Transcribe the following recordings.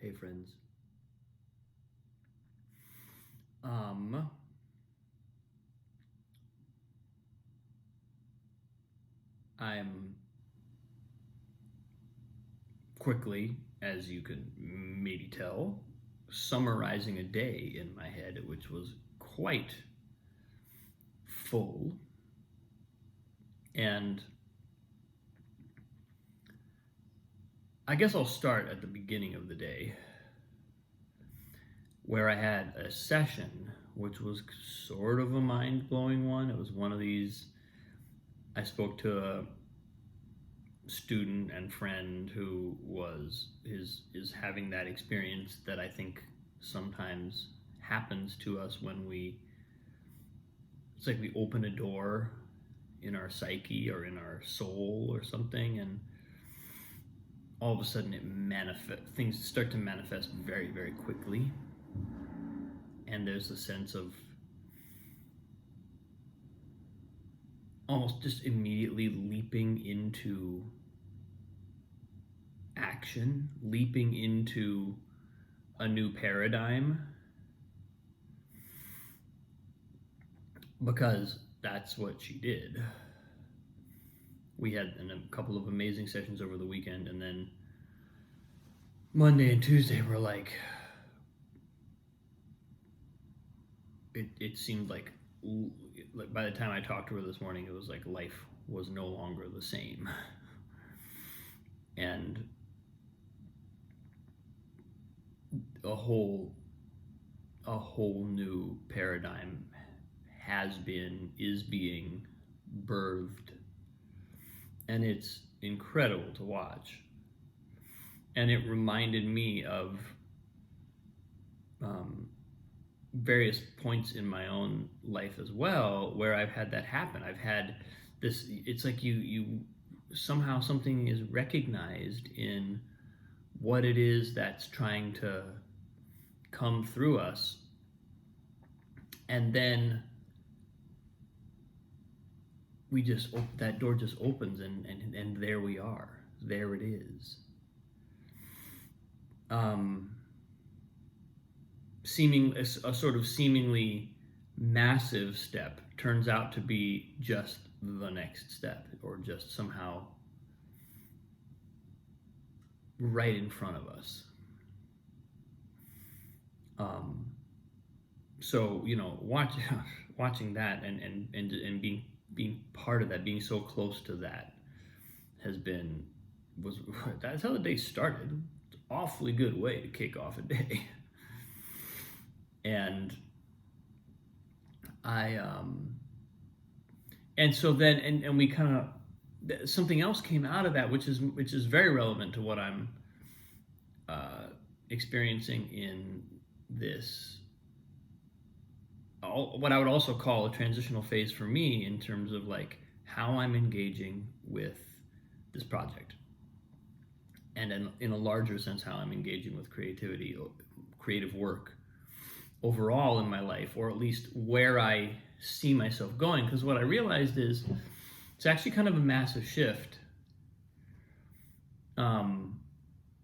Hey friends. Um, I'm quickly, as you can maybe tell, summarizing a day in my head, which was quite full. And I guess I'll start at the beginning of the day, where I had a session, which was sort of a mind-blowing one. It was one of these, I spoke to a student and friend who is having that experience that I think sometimes happens to us when it's like we open a door in our psyche or in our soul or something, and all of a sudden things start to manifest very, very quickly, and there's a sense of almost just immediately leaping into action, leaping into a new paradigm, because that's what she did. We had a couple of amazing sessions over the weekend, and then Monday and Tuesday were like, it seemed like by the time I talked to her this morning, it was like life was no longer the same. And a whole new paradigm is being birthed, and it's incredible to watch. And it reminded me of various points in my own life as well where I've had that happen. I've had this, it's like you somehow something is recognized in what it is that's trying to come through us, and then that door just opens, and there we are. There it is. A sort of seemingly massive step turns out to be just the next step, or just somehow right in front of us. So watching that and being part of that, being so close to that, that's how the day started. It's an awfully good way to kick off a day. And so then and we kind of, something else came out of that, which is very relevant to what I'm experiencing in this, what I would also call a transitional phase for me, in terms of like how I'm engaging with this project, and in a larger sense how I'm engaging with creative work overall in my life, or at least where I see myself going. Because what I realized is it's actually kind of a massive shift.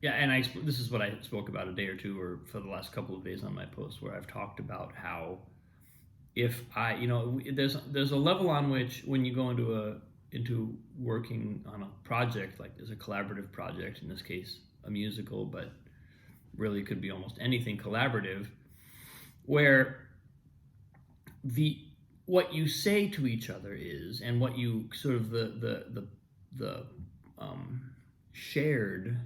This is what I spoke about a day or two, or for the last couple of days on my post, where I've talked about how if there's a level on which, when you go into working on a project, like as a collaborative project, in this case a musical, but really could be almost anything collaborative, where what you say to each other is, and what you sort of the shared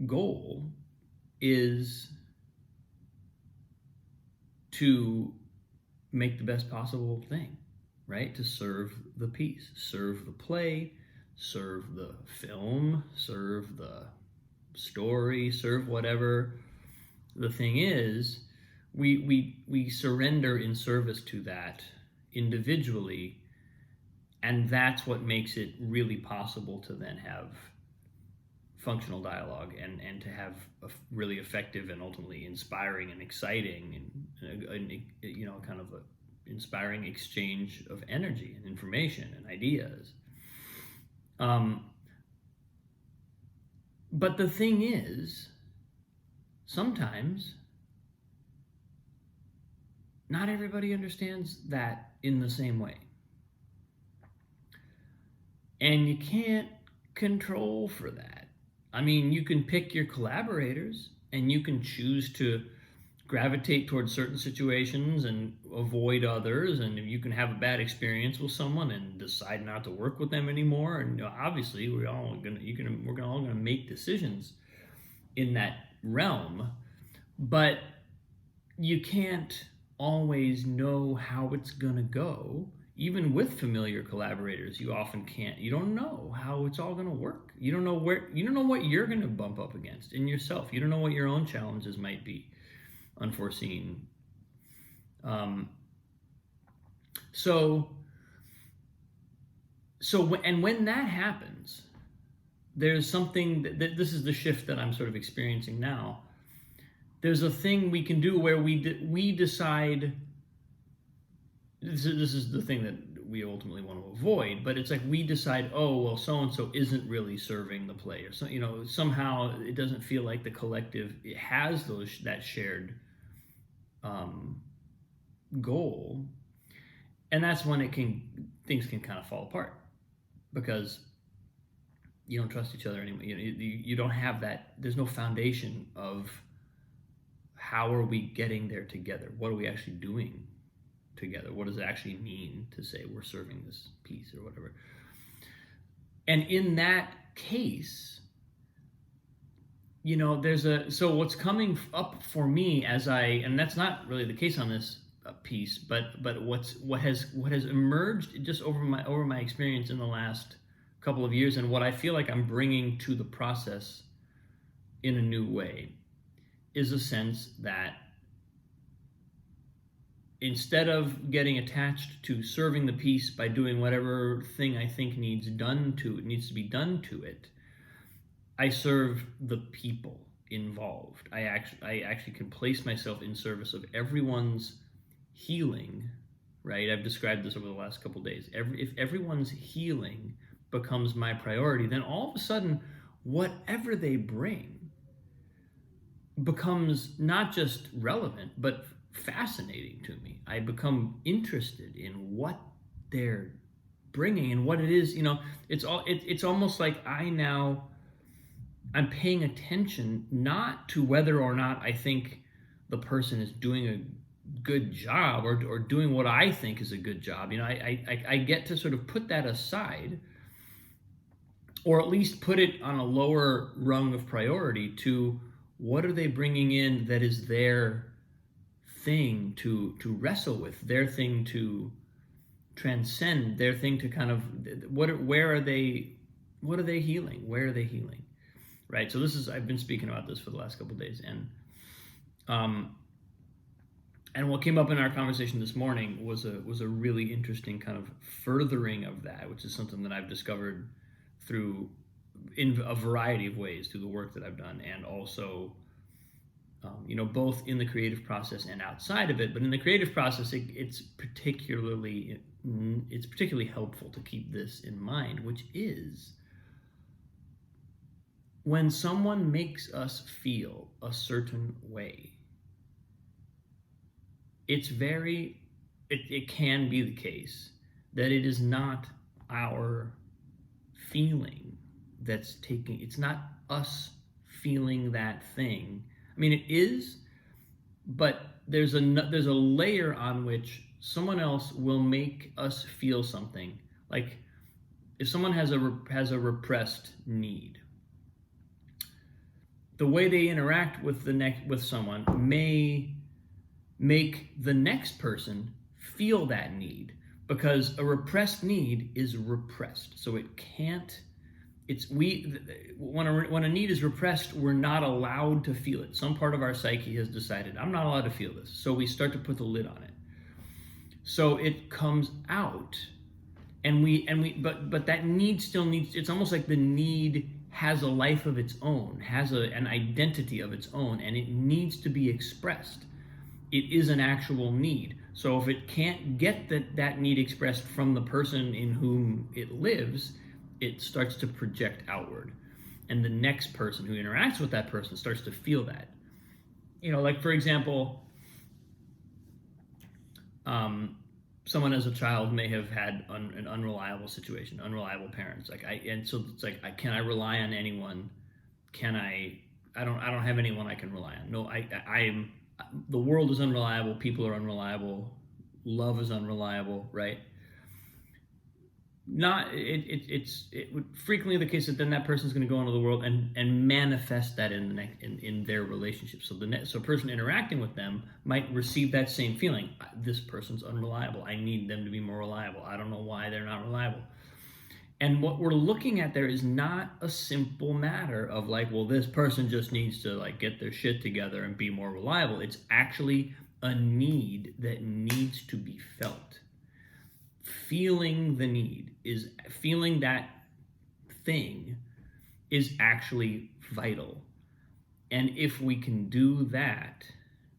goal is to make the best possible thing, right? To serve the piece, serve the play, serve the film, serve the story, serve whatever the thing is. We surrender in service to that individually, and that's what makes it really possible to then have functional dialogue, and to have a really effective and ultimately inspiring and exciting and kind of a inspiring exchange of energy and information and ideas. But the thing is, sometimes not everybody understands that in the same way. And you can't control for that. I mean, you can pick your collaborators and you can choose to gravitate towards certain situations and avoid others, and you can have a bad experience with someone and decide not to work with them anymore. And obviously we're all gonna make decisions in that realm, but you can't always know how it's gonna go. Even with familiar collaborators, you often can't. You don't know how it's all gonna work. You don't know what you're gonna bump up against in yourself. You don't know what your own challenges might be, unforeseen. Um, so, and when that happens, there's something that this is the shift that I'm sort of experiencing now. There's a thing we can do where we decide. This is the thing that we ultimately want to avoid, but it's like we decide, oh well, so and so isn't really serving the play, or so, somehow it doesn't feel like the collective it has that shared goal, and that's when things can kind of fall apart because you don't trust each other anymore. You don't have that. There's no foundation of how are we getting there together. What are we actually doing together? What does it actually mean to say we're serving this piece or whatever? And in that case, so what's coming up for me and that's not really the case on this piece, but what has emerged just over my experience in the last couple of years, and what I feel like I'm bringing to the process in a new way, is a sense that instead of getting attached to serving the piece by doing whatever thing I think needs to be done to it, I serve the people involved. I actually can place myself in service of everyone's healing, right? I've described this over the last couple of days. If everyone's healing becomes my priority, then all of a sudden, whatever they bring becomes not just relevant, but fascinating to me. I become interested in what they're bringing and what it is. It's almost like I'm paying attention not to whether or not I think the person is doing a good job or doing what I think is a good job. I get to sort of put that aside, or at least put it on a lower rung of priority to what are they bringing in that is their thing to wrestle with, their thing to transcend, their thing to kind of what are they healing? Where are they healing? Right. So I've been speaking about this for the last couple of days, and what came up in our conversation this morning was a really interesting kind of furthering of that, which is something that I've discovered in a variety of ways through the work that I've done, and also both in the creative process and outside of it. But in the creative process, it's particularly helpful to keep this in mind, which is when someone makes us feel a certain way, it can be the case that it is not our feeling it's not us feeling that thing. I mean, it is, but there's a layer on which someone else will make us feel something. Like if someone has a repressed need, the way they interact with someone may make the next person feel that need, because a repressed need is repressed. So it can't. When a need is repressed, we're not allowed to feel it. Some part of our psyche has decided, I'm not allowed to feel this. So we start to put the lid on it. So it comes out, but that need still needs. It's almost like the need has a life of its own, has an identity of its own, and it needs to be expressed. It is an actual need. So if it can't get that need expressed from the person in whom it lives, it starts to project outward. and the next person who interacts with that person starts to feel that. Like for example, um, someone as a child may have had an unreliable situation, unreliable parents. And so it's like, can I rely on anyone? Can I? I don't have anyone I can rely on. No, I'm. The world is unreliable. People are unreliable. Love is unreliable. Right? Not it would frequently the case that then that person's going to go into the world and manifest that in their relationship. So a person interacting with them might receive that same feeling. This person's unreliable. I need them to be more reliable. I don't know why they're not reliable. And what we're looking at there is not a simple matter of like, well, this person just needs to like get their shit together and be more reliable. It's actually a need that needs to be felt. Feeling the need is feeling that thing is actually vital. And if we can do that,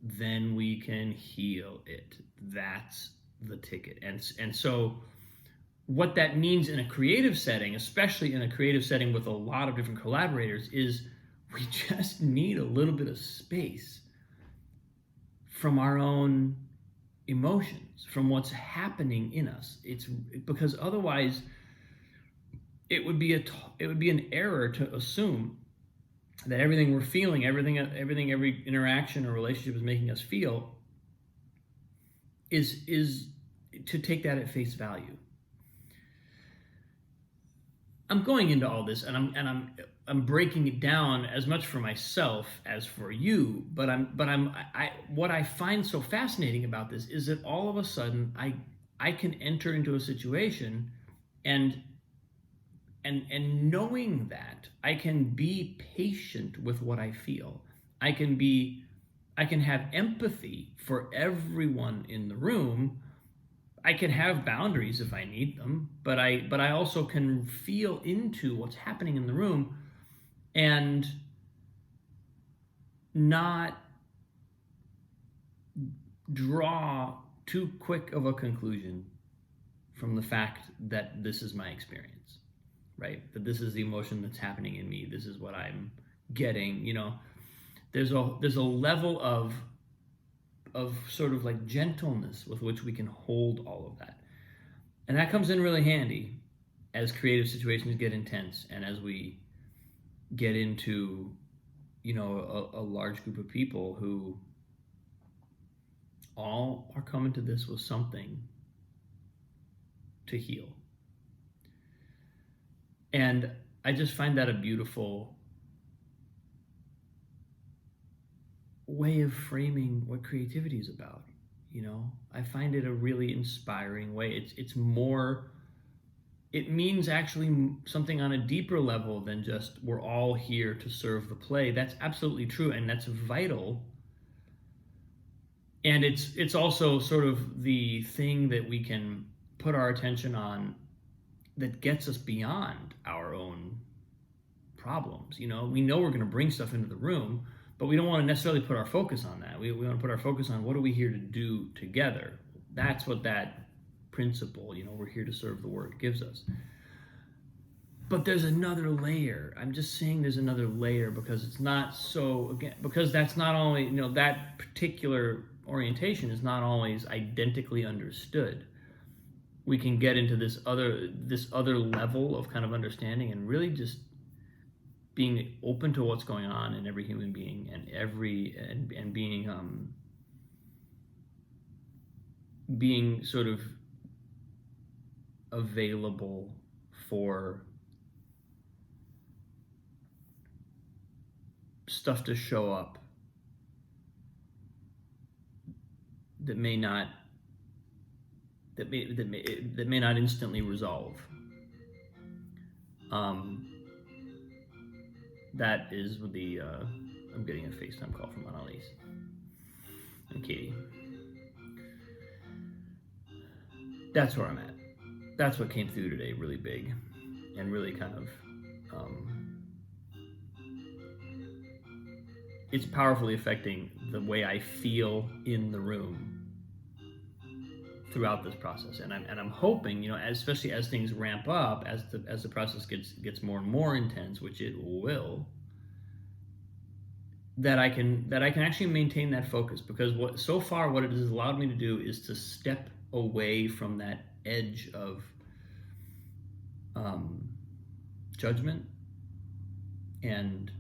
then we can heal it. That's the ticket. And so what that means in a creative setting, especially in a creative setting with a lot of different collaborators, is we just need a little bit of space from our own emotions, from what's happening in us. It's because otherwise it would be an error to assume that everything we're feeling, every interaction or relationship is making us feel is to take that at face value. I'm going into all this, and I'm breaking it down as much for myself as for you. But what I find so fascinating about this is that all of a sudden I can enter into a situation, and knowing that I can be patient with what I feel. I can have empathy for everyone in the room. I can have boundaries if I need them, but I also can feel into what's happening in the room and not draw too quick of a conclusion from the fact that this is my experience, right? That this is the emotion that's happening in me. This is what I'm getting. There's a level of sort of like gentleness with which we can hold all of that. And that comes in really handy as creative situations get intense and as we get into, a large group of people who all are coming to this with something to heal. And I just find that a beautiful way of framing what creativity is about. I find it a really inspiring way. It means actually something on a deeper level than just we're all here to serve the play. That's absolutely true, and that's vital. And it's also sort of the thing that we can put our attention on that gets us beyond our own problems. We know we're going to bring stuff into the room, but we don't want to necessarily put our focus on that. We want to put our focus on what are we here to do together. That's what that principle, we're here to serve the word, gives us. But there's another layer. I'm just saying there's another layer because it's not so, again, because that's not only, that particular orientation is not always identically understood. We can get into this other level of kind of understanding and really just being open to what's going on in every human being and being sort of available for stuff to show up that may not instantly resolve. That is the I'm getting a FaceTime call from Annalise and Katie. That's where I'm at. That's what came through today, really big, and really kind of it's powerfully affecting the way I feel in the room throughout this process, and I'm hoping, you know, especially as things ramp up, as the process gets more and more intense, which it will, that I can actually maintain that focus, because what so far what it has allowed me to do is to step away from that edge of um, judgment and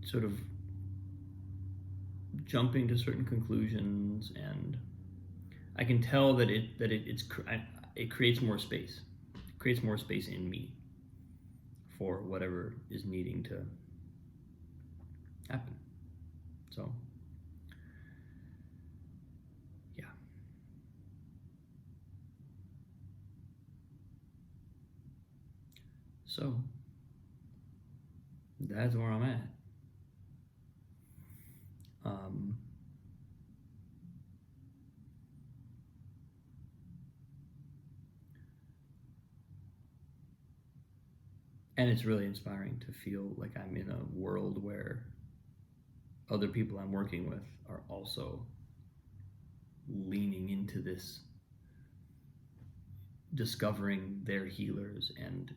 sort of jumping to certain conclusions, and I can tell that it creates more space. It creates more space in me for whatever is needing to happen. So, yeah. So, that's where I'm at. Um, and it's really inspiring to feel like I'm in a world where other people I'm working with are also leaning into this, discovering their healers, and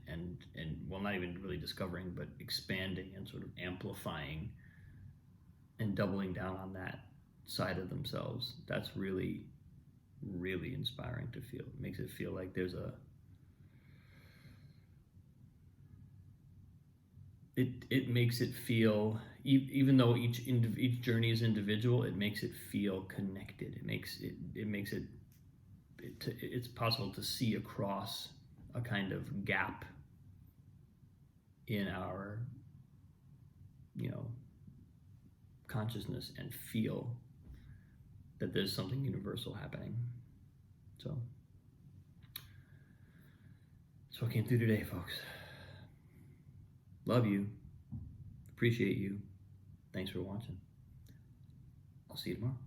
well, not even really discovering, but expanding and sort of amplifying and doubling down on that side of themselves. That's really, really inspiring to feel. It makes it feel like there's a it makes it feel, even though each journey is individual, it makes it feel connected. It's possible to see across a kind of gap in our, you know, consciousness, and feel that there's something universal happening. So that's what came through today, folks. Love you. Appreciate you. Thanks for watching. I'll see you tomorrow.